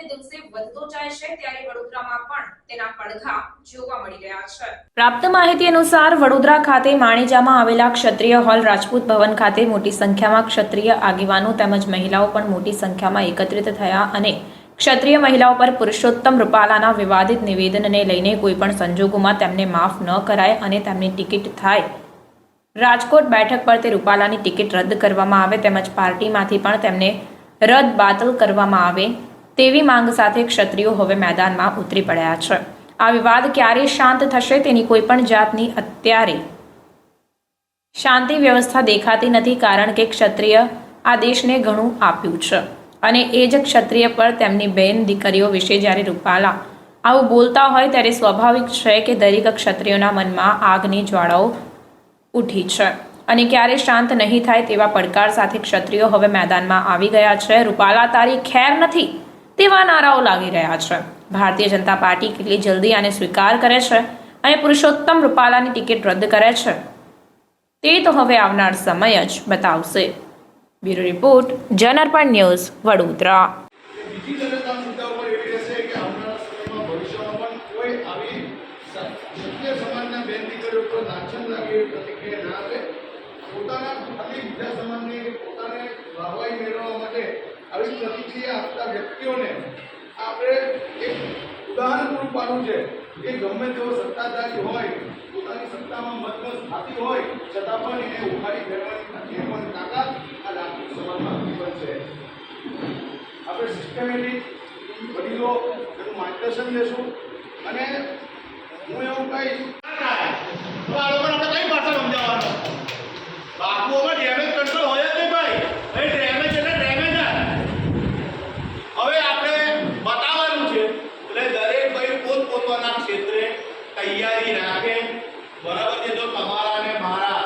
દિવસેને દિવસે વધતો જાય છે ત્યારે વડોદરામાં પણ તેના પડઘા જોવા મળી રહ્યા છે। પ્રાપ્ત માહિતી અનુસાર વડોદરા ખાતે માણીજામાં આવેલા ક્ષત્રિય હોલ રાજપૂત ભવન ખાતે મોટી સંખ્યામાં ક્ષત્રિય આગેવાનો તેમજ મહિલાઓ પણ મોટી સંખ્યામાં એકત્રિત થયા અને ક્ષત્રિય મહિલાઓ પર પુરુષોત્તમ રૂપાલાના વિવાદિત નિવેદનને લઈને કોઈપણ સંજોગોમાં તેમને માફ ન કરાય અને તેમની ટિકિટ થાય રાજકોટ બેઠક પર તે રૂપાલાની ટિકિટ રદ કરવામાં આવે તેમજ પાર્ટીમાંથી પણ તેમને રદ બાતલ કરવામાં આવે તેવી માંગ સાથે ક્ષત્રિયો હવે મેદાનમાં ઉતરી પડ્યા છે। આ વિવાદ ક્યારે શાંત થશે તેની કોઈ પણ જાતની અત્યારે શાંતિ વ્યવસ્થા દેખાતી નથી, કારણ કે ક્ષત્રિય આ દેશને ઘણું આપ્યું છે અને એ જ ક્ષત્રિય પર તેમની બેન દીકરીઓ વિશે જ્યારે રૂપાલા આવું બોલતા હોય ત્યારે સ્વાભાવિક છે કે દરેક ક્ષત્રિયોના મનમાં આગની જ્વાળાઓ ઉઠી છે અને ક્યારે શાંત નહીં થાય તેવા પડકાર સાથે ક્ષત્રિયો હવે મેદાનમાં આવી ગયા છે। રૂપાલા તારી ખેર નથી તેવા નારાઓ લાગી રહ્યા છે। ભારતીય જનતા પાર્ટી કેટલી જલ્દી આને સ્વીકાર કરે છે અને પુરુષોત્તમ રૂપાલાની ટિકિટ રદ કરે છે તે તો હવે આવનાર સમય જ બતાવશે। Bureau report, Janarpan news, Vadodara. આવી પ્રતિક્રિયા આપતા વ્યક્તિઓને આપણે એક ઉદાહરણ પૂરું પાડવું છે કે ગમે તેવો સત્તાધારી હોય, પોતાની સત્તામાં મતમત થતી હોય છતાં પણ એને ઉખાડી ફેરવાની પણ તાકાત આ રાજપૂત સમાજમાં પણ છે। આપણે સિસ્ટમેટિક વડીલો એનું માર્ગદર્શન લેશું અને હું એવું કહીશ આ લોકોને આપણે કઈ ભાષા સમજાવવાનો બાપુઓમાં ડેમેજ કંટ્રોલ હોય જ નહીં ભાઈ। એ ડેમેજ એટલે ડેમેજ જ। હવે આપણે બતાવવાનું છે એટલે દરેક ભાઈ પોતપોતાના ક્ષેત્રે તૈયારી રાખે, બરાબર છે। જો તમારા ને મારા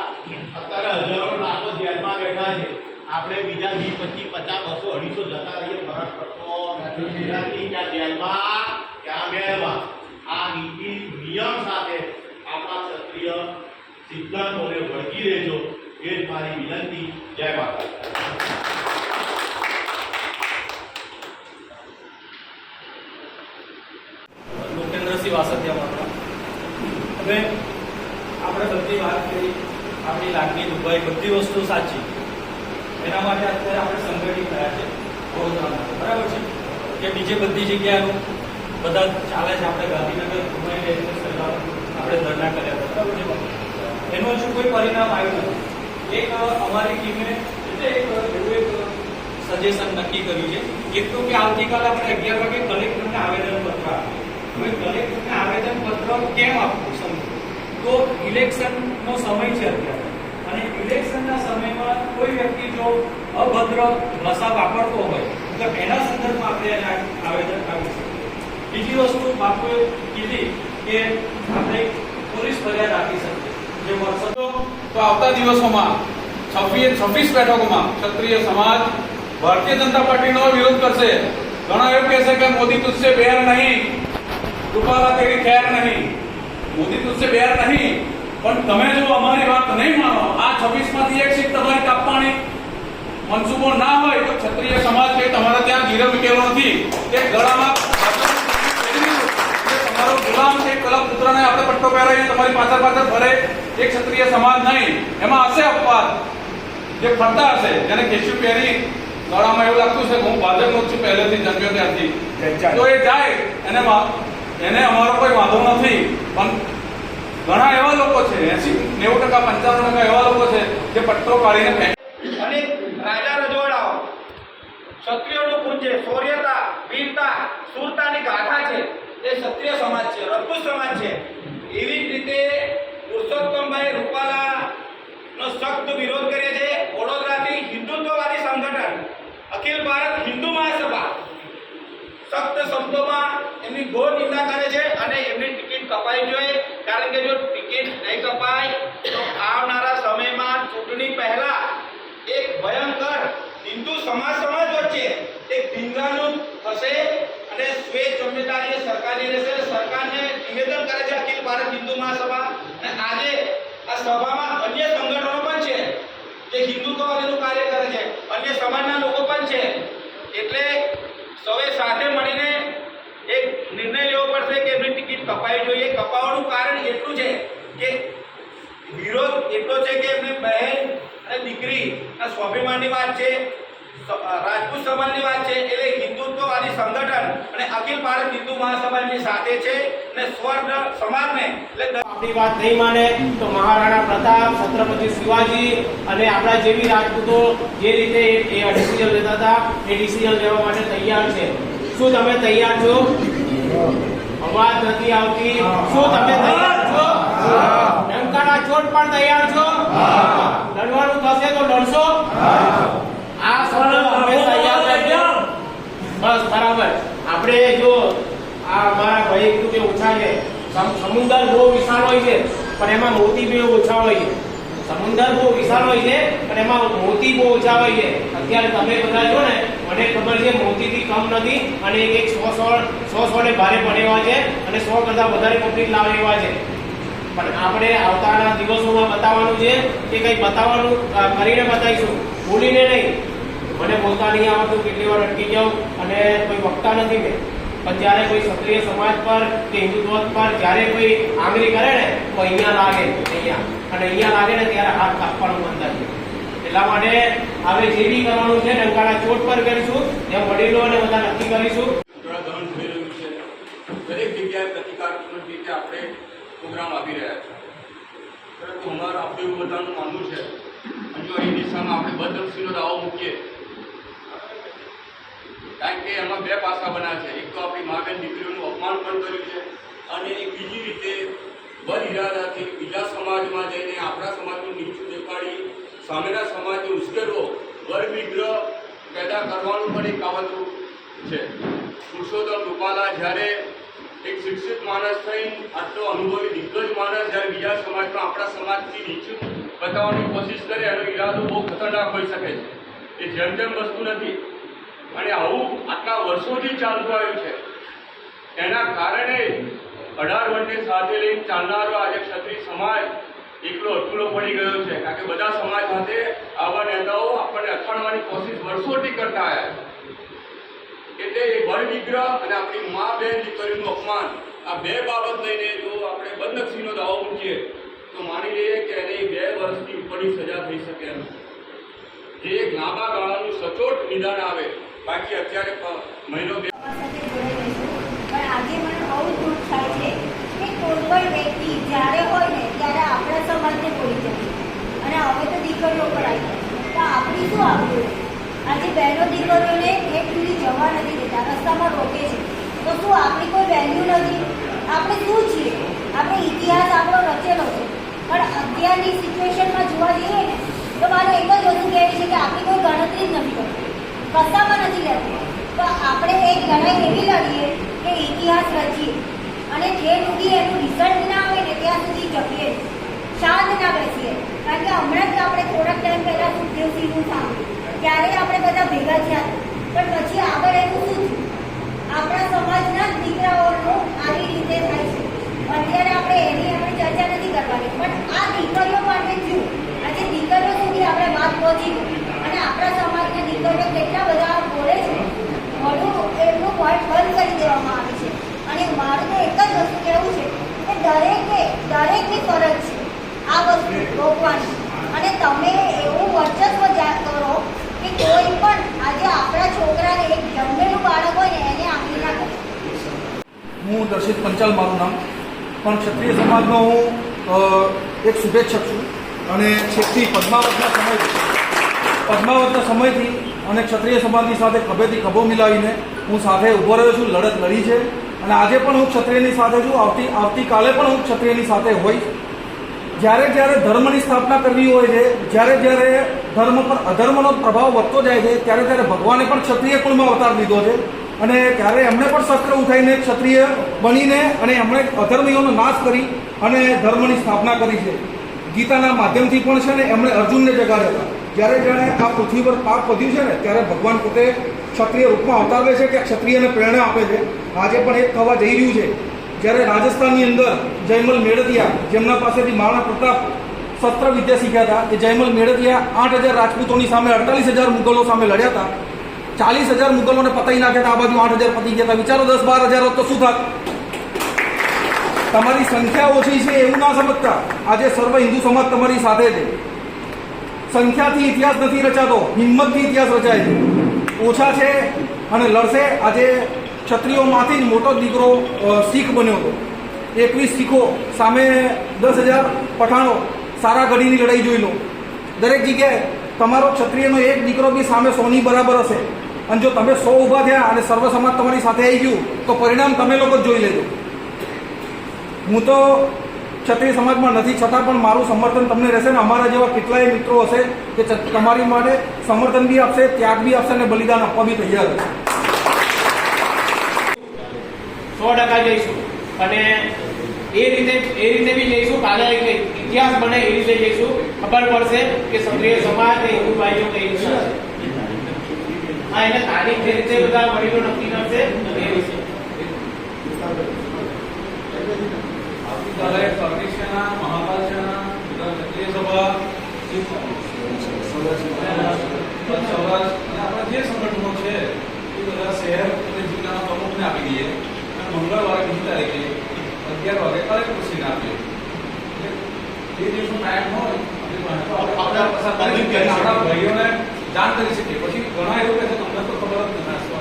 અત્યારે હજારો લાખો જેલમાં બેઠા છે, આપણે બીજા 20, 25, 50, 200, 250 જતા રહીએ ફરક પડતો નથી। ત્યાં જેલમાં ત્યાં બેવા આ નીતિ નિયમ સાથે આપણા ક્ષત્રિય સિદ્ધાંતોને વળગી રહેજો એ જ મારી વિનંતી। જય માતા। હવે આપણે બધી વાત કરી, આપણી લાગણી દુભાઈ બધી વસ્તુ સાચી, એના માટે અત્યારે આપણે સંગઠિત થયા છે વડોદરામાં, બરાબર છે કે બીજી બધી જગ્યાનું બધા ચાલે છે। આપણે ગાંધીનગર આપણે ધરણા કર્યા હતા, બરાબર છે। એનું હજુ કોઈ પરિણામ આવ્યું નથી। એક અમારી ટીમે એટલે એક સજેશન નક્કી કર્યું છે, એક તો કે આવતીકાલે આપણે 11 વાગે કલેક્ટરને આવેદનપત્ર આપીએ। હવે કલેક્ટરને આવેદનપત્ર કેમ આપવું સમજો તો ઇલેક્શનનો સમય છે અત્યારે, અને ઇલેક્શનના સમયમાં કોઈ વ્યક્તિ જો અભદ્ર ભાષા વાપરતો હોય તો એના સંદર્ભમાં આપણે એને આવેદન આપી શકીએ। બીજી વસ્તુ બાપુએ કીધી કે આપણે પોલીસ ફરિયાદ આપી શકીએ જે વર્ષો તો આવતા દિવસોમાં 26 બેઠકોમાં ક્ષત્રિય સમાજ ભારતીય જનતા પાર્ટીનો વિરોધ કરશે। ઘણા એવું કહેશે કે મોદી તુझसे बैर नहीं, રૂપાલા તેરી ખેર નહીં, મોદી તુझसे बैर नहीं, પણ તમે જો અમારી વાત નહીં માનો, આ 26 માંથી એક સીટ તમારી કાપવાની મનસુબો ના હોય તો ક્ષત્રિય સમાજ કે તમારે ત્યાં ગીરવ મૂકેલો નથી, તે ગળામાં તમારો ગુલામ છે કલમ પુત્રને આપણે પટ્ટો પહેરાવીને તમારી પાછળ ફરે એ ક્ષત્રિય સમાજ નહીં। એમાં હશે અપવાદ જે ફરતા હશે, જેને કેશ્યુ પહેરી ગળામાં એવું લાગતું છે કે હું ભાજપનો છું પહેલેથી જન્મ્યો ત્યારથી, તો એ જાય એને અમારો કોઈ વાંધો નથી। પણ ઘણા એવા લોકો છે 80, 90%, 95% એવા લોકો છે જે પટ્ટો કાઢીને અને રાજા રજવાડાઓ ક્ષત્રિયોનું પૂજ્ય શૌર્યતા, વીરતા, શૂરતાની ગાથા છે એ ક્ષત્રિય સમાજ છે, રાજપૂત સમાજ છે। એવી જ રીતે પુરુષોત્તમભાઈ રૂપાલાનો સખ્ત વિરોધ કરે છે। વડોદરાથી હિન્દુત્વવાદી સંગઠન અખિલ ભારત હિન્દુ મહાસભા સખ્ત શબ્દોમાં એમની ઘોર નિંદા કરે છે અને એમની ટિકિટ કપાવી જોઈએ, કારણ કે જો ટિકિટ નહીં કપાય તો આવનારા સમયમાં ચૂંટણી પહેલા એક ભયંકર હિન્દુ સમાજ વચ્ચે એક ધીંગાનું થશે અને શ્વેત જિમ્મેદારી સરકારની રહેશે। સરકારને નિવેદન કરે છે અખિલ ભારત હિન્દુ મહાસભા, અને આજે આ સભામાં અન્ય સંગઠનો પણ છે જે હિન્દુત્વવાદીનું કાર્ય કરે છે, અન્ય સમાજના લોકો પણ છે। એટલે સૌએ સાથે મળીને એક નિર્ણય લેવો પડશે કે એમની ટિકિટ કપાવી જોઈએ. કપાવવાનું કારણ એટલું છે કે વિરોધ એટલો છે કે એમની બહેન અને દીકરીના સ્વાભિમાનની વાત છે, રાજપૂત સમાજની વાત છે, એટલે હિન્દુત્વવાદી સંગઠન અને અખિલ ભારત હિન્દુ મહાસભાની સાથે છે અને સ્વર્ણ સમાજને એટલે આપણી વાત નહીં માને તો મહારાણા પ્રતાપ, છત્રપતિ શિવાજી અને આપણા જેવી રાજપૂતો જે રીતે એ ડિસિઝન લેતા હતા એ ડિસિઝન લેવા માટે તૈયાર છે. શું તમે તૈયાર છો? અવાજ નથી આવતી. શું તમે તૈયાર છો? ડંકાના ચોટ પણ તૈયાર છો? લડવાનું થશે તો લડશો? આ શબ્દ હંમેશા યાદ રાખજો. બસ બરાબર. આપણે જો આ અમારા ભાઈ કીધું કે ઓછા છે, સમુદ્ર બહુ વિશાળ હોય છે પણ એમાં મોતી બહુ ઓછા હોય છે. સમુદ્ર બહુ વિશાળ હોય છે પણ એમાં મોતી બહુ ઓછા હોય છે. અત્યારે તમે બધા જો ને, મને ખબર છે મોતીથી કમ નથી અને એક 100 ભારે પડેવા છે અને 100 કરતા વધારે પબ્લિક લાવે એવા છે. પણ આપણે આવતાના દિવસોમાં બતાવવાનું છે કે કંઈ બતાવવાનું કરીને બતાવીશું, ભૂલીને નહીં. મને બોલતા નહીં આવડતું, કેટલી વાર અટકી જાઉં અને કોઈ વક્તા નથી મેં, પણ જ્યારે કોઈ ક્ષત્રિય સમાજ પર કે હિન્દુત્વ પર જ્યારે કોઈ આંગળી કરે ને તો અહીંયા લાગે, અહીંયા અને અહીંયા લાગે ને ત્યારે હાથ કાપવાનું મન થાય. એટલા માટે હવે જે બી કરવાનું છે ડંકાના ચોટ પર કરીશું, જેમ વડીલો અને બધા નક્કી કરીશું. દહન થઈ રહ્યું છે. દરેક જગ્યાએ પ્રતિકારાત્મક રીતે આપણે પ્રોગ્રામ આપી રહ્યા છે. પરંતુ અમારું આપણે એવું બધાનું માનવું છે અને જો એ દિશામાં આપણે બદનક્ષીનો દાવો મૂકીએ, કારણ કે એમાં બે પાસા બન્યા છે. એક તો આપણી મા બેન દીકરીઓનું અપમાન પણ કર્યું છે અને એક બીજી રીતે બદ ઇરાદાથી બીજા સમાજમાં જઈને આપણા સમાજનું નીચું દેખાડી સામેના સમાજને ઉશ્કેરવો, વર્ગ વિગ્રહ પેદા કરવાનું પણ એક કાવતરું છે. પુરુષોત્તમ રૂપાલા જ્યારે એક શિક્ષિત માણસ થઈ, આટલો અનુભવી દિગ્ગજ માણસ જ્યારે બીજા સમાજમાં આપણા સમાજથી નીચું બતાવવાની કોશિશ કરે, એનો ઈરાદો બહુ ખતરનાક હોઈ શકે છે. એ જેમ તેમ વસ્તુ નથી અને આવું આટલા વર્ષોથી ચાલતું આવ્યું છે. એના કારણે 18 વર્ષને સાથે લઈને ચાલનારો આજે ક્ષત્રિય સમાજ એકલો અટુલો પડી ગયો છે. કારણ કે બધા સમાજ સાથે આવા નેતાઓ આપણને અથડાવવાની કોશિશ વર્ષોથી કરતા આવ્યા છે. એટલે એ વર્ગ વિગ્રહ અને આપણી મા બેન દીકરીનું અપમાન, આ બે બાબત લઈને જો આપણે બદનક્ષીનો દાવો મૂકીએ તો માની લઈએ કે એને 2 વર્ષથી ઉપરની સજા થઈ શકે એમ, જે એક લાંબા ગાળાનું સચોટ નિદાન આવે. બાકી અત્યારે મહિનો બે પણ આજે મને બહુ દુઃખ થાય છે કે કોઈ પણ વ્યક્તિ જ્યારે હોય ને ત્યારે આપણા સમાજને બોલી જાય અને હવે તો દીકરીઓ પર આવી જાય તો આપણી શું આવ્યું? આજે બહેનો દીકરીઓને એક સુધી જવા નથી દેતા, રસ્તામાં રોકે છે. તો શું આપણી કોઈ વેલ્યુ નથી? આપણે શું છીએ? આપણે ઇતિહાસ આપણો રચેલો છે, પણ અત્યારની સિચ્યુએશનમાં જોવા જઈએ ને તો મારે એક જ વસ્તુ કહેવી છે કે આપણી કોઈ ગણતરી જ નથી કરતી, કશામાં નથી લેતી. તો આપણે એક લડાઈ એવી લડીએ કે ઇતિહાસ રચીએ અને જે સુધી એનું રિઝલ્ટ ના આવે ને ત્યાં સુધી જપીએ, શાંત ના બેસીએ. કારણ કે હમણાં જ આપણે થોડાક ટાઈમ પહેલાં સુખદેવસિંહનું સાંભળ્યું, ત્યારે આપણે બધા ભેગા થયા, પણ પછી આગળ એનું શું થયું? આપણા સમાજના જ દીકરાઓનું આવી રીતે થાય છે. અત્યારે આપણે આપણે ચર્ચા નથી કરવાની, પણ આ દીકરીઓ માટે થયું. આજે દીકરીઓ સુધી આપણે વાત પહોંચી ગઈ અને આપણા સમાજના દીકરીઓ કેટલા બધા બોલે છે, બધું એમનું પોઈન્ટ બંધ કરી દેવામાં આવે છે. અને મારું તો એક જ વસ્તુ કહેવું છે કે દરેકની ફરજ છે આ વસ્તુ રોકવાની. અને તમે એવું વર્ચસ્વ કરો કે કોઈ પણ આજે આપણા છોકરાને એક જન્મેલું બાળક હોય ને એને આંગળી ના કરે. હું દર્શિત પંચાલ મારું નામ, પણ ક્ષત્રિય સમાજનો હું એક શુભેચ્છક છું અને છેકથી પદ્માવતના સમયથી અને ક્ષત્રિય સમાજની સાથે ખભેથી ખભો મિલાવીને હું સાથે ઊભો રહ્યો છું, લડત લડી છે અને આજે પણ હું ક્ષત્રિયની સાથે છું. આવતીકાલે પણ હું ક્ષત્રિયની સાથે હોઈશ. જ્યારે જ્યારે ધર્મની સ્થાપના કરવી હોય છે, જ્યારે જ્યારે ધર્મ પર અધર્મનો પ્રભાવ વધતો જાય છે, ત્યારે ત્યારે ભગવાને પણ ક્ષત્રિય કુળમાં અવતાર લીધો છે અને ત્યારે એમણે પણ શસ્ત્ર ઉઠાવીને ક્ષત્રિય બનીને અને એમણે અધર્મીઓનો નાશ કરી અને ધર્મની સ્થાપના કરી છે. ગીતાના માધ્યમથી પણ છે ને એમણે અર્જુનને જગાડ્યા હતા. જ્યારે જ્યારે આ પૃથ્વી પર પાપ વધ્યું છે ને ત્યારે ભગવાન પોતે ક્ષત્રિય રૂપમાં અવતારે છે કે ક્ષત્રિયને પ્રેરણા આપે છે. આજે પણ એક થવા જઈ રહ્યું છે. જ્યારે રાજસ્થાનની અંદર જયમલ મેળતિયા, જેમના પાસેથી મહારાણા પ્રતાપ શસ્ત્ર વિદ્યા શીખ્યા હતા, એ જયમલ મેળતિયા 8,000 રાજપૂતોની સામે 48,000 મુગલો સામે લડ્યા હતા. 40,000 મુગલોને પતાઈ નાખ્યા હતા, આ બાજુ 8,000 પતી ગયા હતા. વિચારો 10-12,000 હોત તો શું થાત? તમારી સંખ્યા ઓછી છે એવું ના સમજતા. આજે સર્વ હિન્દુ સમાજ તમારી સાથે છે. સંખ્યાથી ઇતિહાસ નથી રચાતો, હિંમતથી ઇતિહાસ રચાય છે. ઓછા છે અને લડશે. આજે ક્ષત્રિયોમાંથી જ મોટો દીકરો શીખ બન્યો હતો. 21 શીખો સામે 10,000 પઠાણો. સારા ઘડીની લડાઈ જોઈ લો. દરેક જગ્યાએ તમારો ક્ષત્રિયનો એક દીકરો બી સામે 100ની બરાબર હશે. અને જો તમે 100 ઊભા થયા અને સર્વ સમાજ તમારી સાથે આવી ગયું તો પરિણામ તમે લોકો જ જોઈ લેજો. હું તો ક્ષત્રિય સમાજમાં નથી, છતાં પણ મારું સમર્થન તમને રહેશે ને અમારા જેવા કેટલાય મિત્રો હશે કે તમારી માટે સમર્થન બી આપશે, ત્યાગ બી આપશે અને બલિદાન આપવા બી તૈયાર છે. 100% જઈશું અને એ રીતે બી જઈશું. કાલે ઇતિહાસ બને એ રીતે જઈશું. ખબર પડશે કે ક્ષત્રિય સમાજ એ હિન્દુ ભાઈઓ કઈ રીતે છે. હા, એટલે તારીખ જે રીતે બધા વડીલો નક્કી કરશે એ વિશે આવતીકાલે કરણી સેના, મહાકાલ સેના, ગુજરાત ક્ષત્રિય સભા, સૌરાષ્ટ્ર અને આપણા જે સંગઠનો છે એ બધા શહેર અને જિલ્લાના પ્રમુખને આપી દઈએ અને મંગળવારે 2 તારીખે 11 વાગે કલેક્ટરશ્રીને આપીએ. જે દિવસનો ટાઈમ હોય આપણા ભાઈઓને જાણ કરી શકીએ. પછી ઘણા એવું કહે છે તમને તો ખબર જ નથી.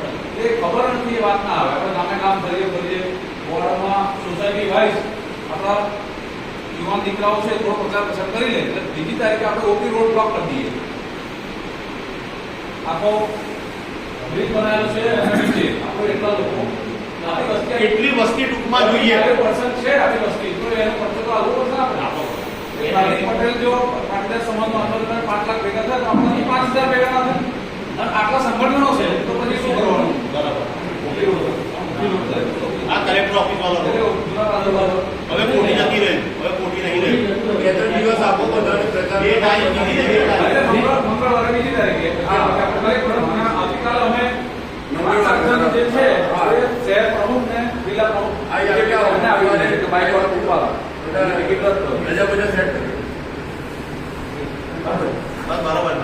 એ ખબર નથી એ વાત ના આવે. આપણે ગામે કામ કરીએ વોર્ડમાં સોસાયટી વાઇઝ આપણા યુવાન દીકરાઓ છે થોડો પ્રચાર પ્રસાર કરી લે એટલે 2 તારીખે આપણે ઓપી રોડ બ્લોક કરી દઈએ. આખો બ્રિજ બનાવેલો છે અને નીચે આપણે એટલા લોકો કેટલી વસ્તી ટૂંકમાં જોઈએ? પર્સન છે આપણી વસ્તી તો એનો ખર્ચો તો આવવો પડશે આપણે. પટેલ જો પાટીદાર સમાજનો આંદોલન 5 લાખ ભેગા થાય તો આપણને 5,000 ભેગા ના થાય. અને આટલા સંગઠનો છે તો પછી શું કરવાનું? બરાબર. આ કલેક્ટર ઓફિસ વાળો હવે ખોટી નથી રહી, હવે ખોટી નહીં રહી. 2-3 દિવસ આપો બધાને પ્રચાર. એ ટાઈમ કીધી છે. મંગળવારે 2 તારીખે આવતીકાલે અમે જે છે શહેર પ્રમુખ ને જિલ્લા પ્રમુખ બાઇક વાળા ઉપાડા ટિકિટ રદ કરો. રજા બધા સેટ કરી બસ બરાબર.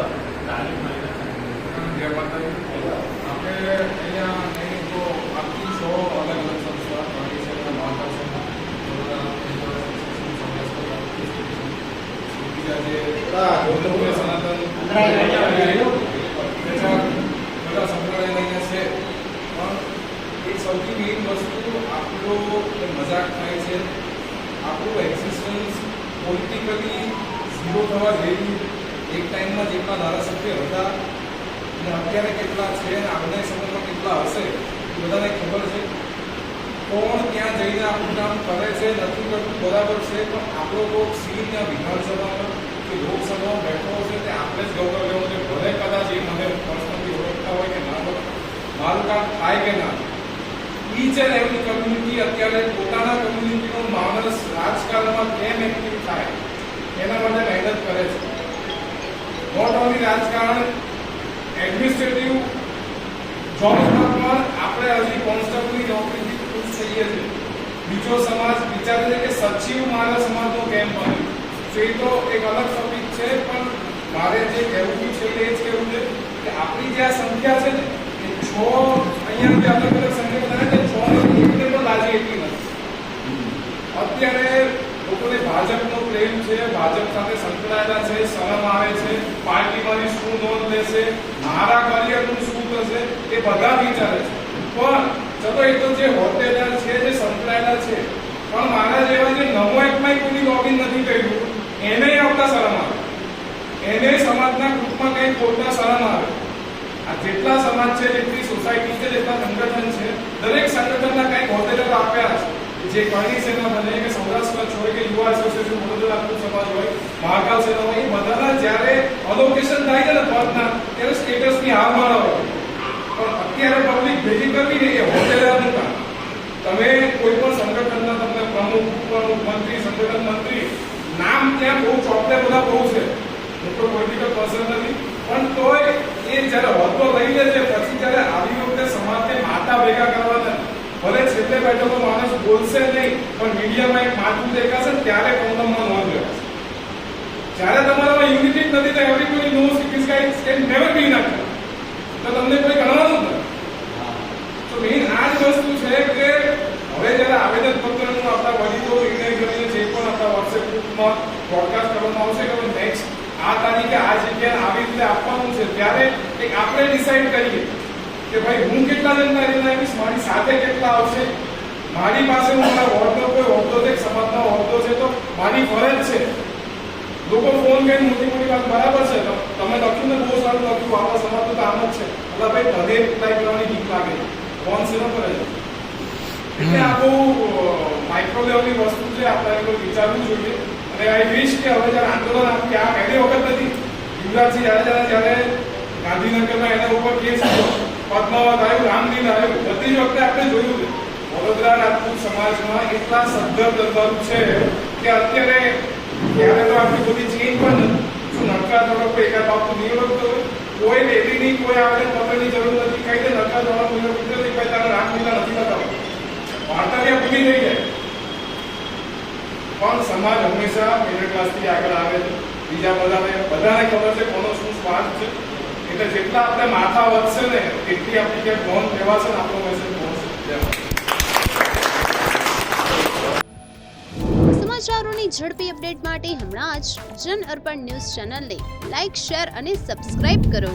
આપણે અહીંયા તો આખી 100 અલગ અલગ સંસ્થા પાણી છે, મહાકાલ છે, બીજા જે સનાતન બધા સંકળાયેલા છે. પણ એ સૌથી મેઇન વસ્તુ આપણો મજાક થાય છે. આપણું એક્ઝિસ્ટન્સ પોલિટિકલી ઝીરો થવા જેવી. એક ટાઈમમાં જેટલા ધારાસભ્ય હતા અને અત્યારે કેટલા છે અને આગળના સમયમાં કેટલા હશે એ બધાને ખબર છે. કોણ ત્યાં જઈને આપણું કામ કરે છે નથી કરતું બરાબર છે, પણ આપણો કોઈ સીટ ત્યાં વિધાનસભામાં કે લોકસભામાં બેઠો છે તે આપણે જ ગૌરવ લેવું છે. ભલે કદાચ એ મને પર્સનલી ઓળખતા હોય કે ના હોય, મારું કામ થાય કે ના. ઈચ એન્ડ એવરી કમ્યુનિટી અત્યારે પોતાના કમ્યુનિટીનો માણસ રાજકારણમાં કેમ એક્ટિવ થાય એના માટે મહેનત કરે છે. નોટ ઓનલી રાજકારણ, એડમિનિસ્ટ્રેટિવ જોબ્સમાં પણ આપણે હજી કોન્સ્ટેબલની નોકરીથી ખુશ થઈએ છીએ. બીજો સમાજ વિચારે છે કે સચિવ મારા સમાજનો કેમ બને છે. એ તો એક અલગ ટોપિક છે, પણ મારે જે કહેવું છે એ જ કહેવું છે કે આપણી જે આ સંખ્યા છે ને એ 6 અહીંયા જે અલગ અલગ સંખ્યા થાય છે 6 એકને પણ લાજી એટલી નથી. અત્યારે લોકોને ભાજપનો પ્રેમ છે, ભાજપ સાથે સંકળાયેલા છે, શરમ આવે છે, પાર્ટીમાંની શું નોંધ લેશે, મારા કરિયરનું શું થશે એ બધા વિચારે છે. પણ ચલો એ તો જે હોદ્દેદાર છે, જે સંકળાયેલા છે, પણ મારા જેવા જે નમો એપમાં કોઈ લોગિન નથી કર્યું એને આવતા શરમ આવે, એને સમાજના ગ્રુપમાં કંઈ ખોટના શરમ આવે. આ જેટલા સમાજ છે, જેટલી સોસાયટી છે, જેટલા સંગઠન છે, દરેક સંગઠનના કંઈક હોદ્દેદાર આપ્યા છે. જે કરણી સેના બને કે સૌરાષ્ટ્ર કચ્છ હોય કે યુવા એસોસિએશન વડોદરા સમાજ હોય, મહાકાલ સેના હોય, એ બધાના જ્યારે અલોકેશન થાય છે ને પદના ત્યારે સ્ટેટસની હાર માળા હોય. પણ અત્યારે પબ્લિક ભેગી કરવી ને એ હોદ્દેદારનું કામ. તમે કોઈ પણ સંગઠનના તમને પ્રમુખ, ઉપપ્રમુખ, મંત્રી, સંગઠન મંત્રી નામ ત્યાં બહુ ચોપડે બધા બહુ છે. હું તો પોલિટિકલ પર્સન નથી, પણ તોય એ જ્યારે હોદ્દો લઈ લે છે પછી જ્યારે આવી વખતે સમાજને માથા ભેગા કરવાના, ભલે છેલ્લે બેઠેલો માણસ બોલશે નહીં પણ મીડિયામાં એક માથું દેખાશે ત્યારે કોલમમાં નોંધ લેવાશે. જ્યારે તમારામાં યુનિટી નથી તો everybody nose it is guys can never be enough. તો તમને કોઈ ગણવાનું જ નથી. તો મેઇન આ જ વસ્તુ છે કે હવે જ્યારે આવેદનપત્રનું આપણા વડીલો નિર્ણય કરીને જે પણ આપણા વોટ્સએપ ગ્રુપમાં બ્રોડકાસ્ટ કરવામાં આવશે કે નેક્સ્ટ આ તારીખે આ જગ્યાએ આવી રીતે આપવાનું છે, ત્યારે એક આપણે ડિસાઈડ કરીએ કે ભાઈ હું કેટલા જણના નિર્ણય આપીશ, મારી સાથે કેટલા આવશે, મારી પાસે હું મારા વોર્ડનો કોઈ હોદ્દો છે, સમાજનો હોદ્દો છે, તો મારી ફરજ છે. લોકો ફોન કરીને મોટી વાત બરાબર છે, તમે લખ્યું ને બહુ સારું લખ્યું, આપણા સમાજનું તો આમ જ છે, એટલે ભાઈ બધે રિપ્લાય કરવાની બીક લાગે, ફોન શેનો કરે છે. એટલે આ બહુ માઇક્રો લેવલની વસ્તુ છે, આપણે એ વિચારવું જોઈએ. અને આઈ વિશ કે હવે જ્યારે આંદોલન આપણે આ પહેલી વખત નથી, યુવરાજસિંહ જ્યારે ગાંધીનગરમાં એના ઉપર કેસ થયો, પદ્માવત આવ્યું, રામદીન આવ્યું, બધી જ વખતે આપણે જોયું છે વડોદરા રાજપૂત સમાજમાં એટલા સદ્ધર દરબારો છે કે અત્યારે ત્યારે તો આપણી બધી ચેન્જ પણ શું નડકા ધોરણ પર એકાદ બાપુ નિવડતો હોય, કોઈ લેડીની કોઈ આપણે પકડની જરૂર નથી, કઈ રીતે નડકા ધોરણ નિવડતો નથી, ભાઈ તારા રામલીલા નથી બતાવવા, વાર્તા ત્યાં ભૂલી થઈ જાય. પણ સમાજ હંમેશા મિડલ ક્લાસથી આગળ આવે છે, બીજા બધાને ખબર છે કોનો શું સ્વાર્થ છે, એટલે જેટલા આપણે માથા વધશે ને એટલી આપણી ક્યાંક ગૌણ લેવાશે ને આપણો મેસેજ પહોંચશે. સમાચારોની ઝડપી અપડેટ માટે હમણાં જ જન અર્પણ ન્યૂઝ ચેનલને લાઇક, શેર અને સબસ્ક્રાઇબ કરો.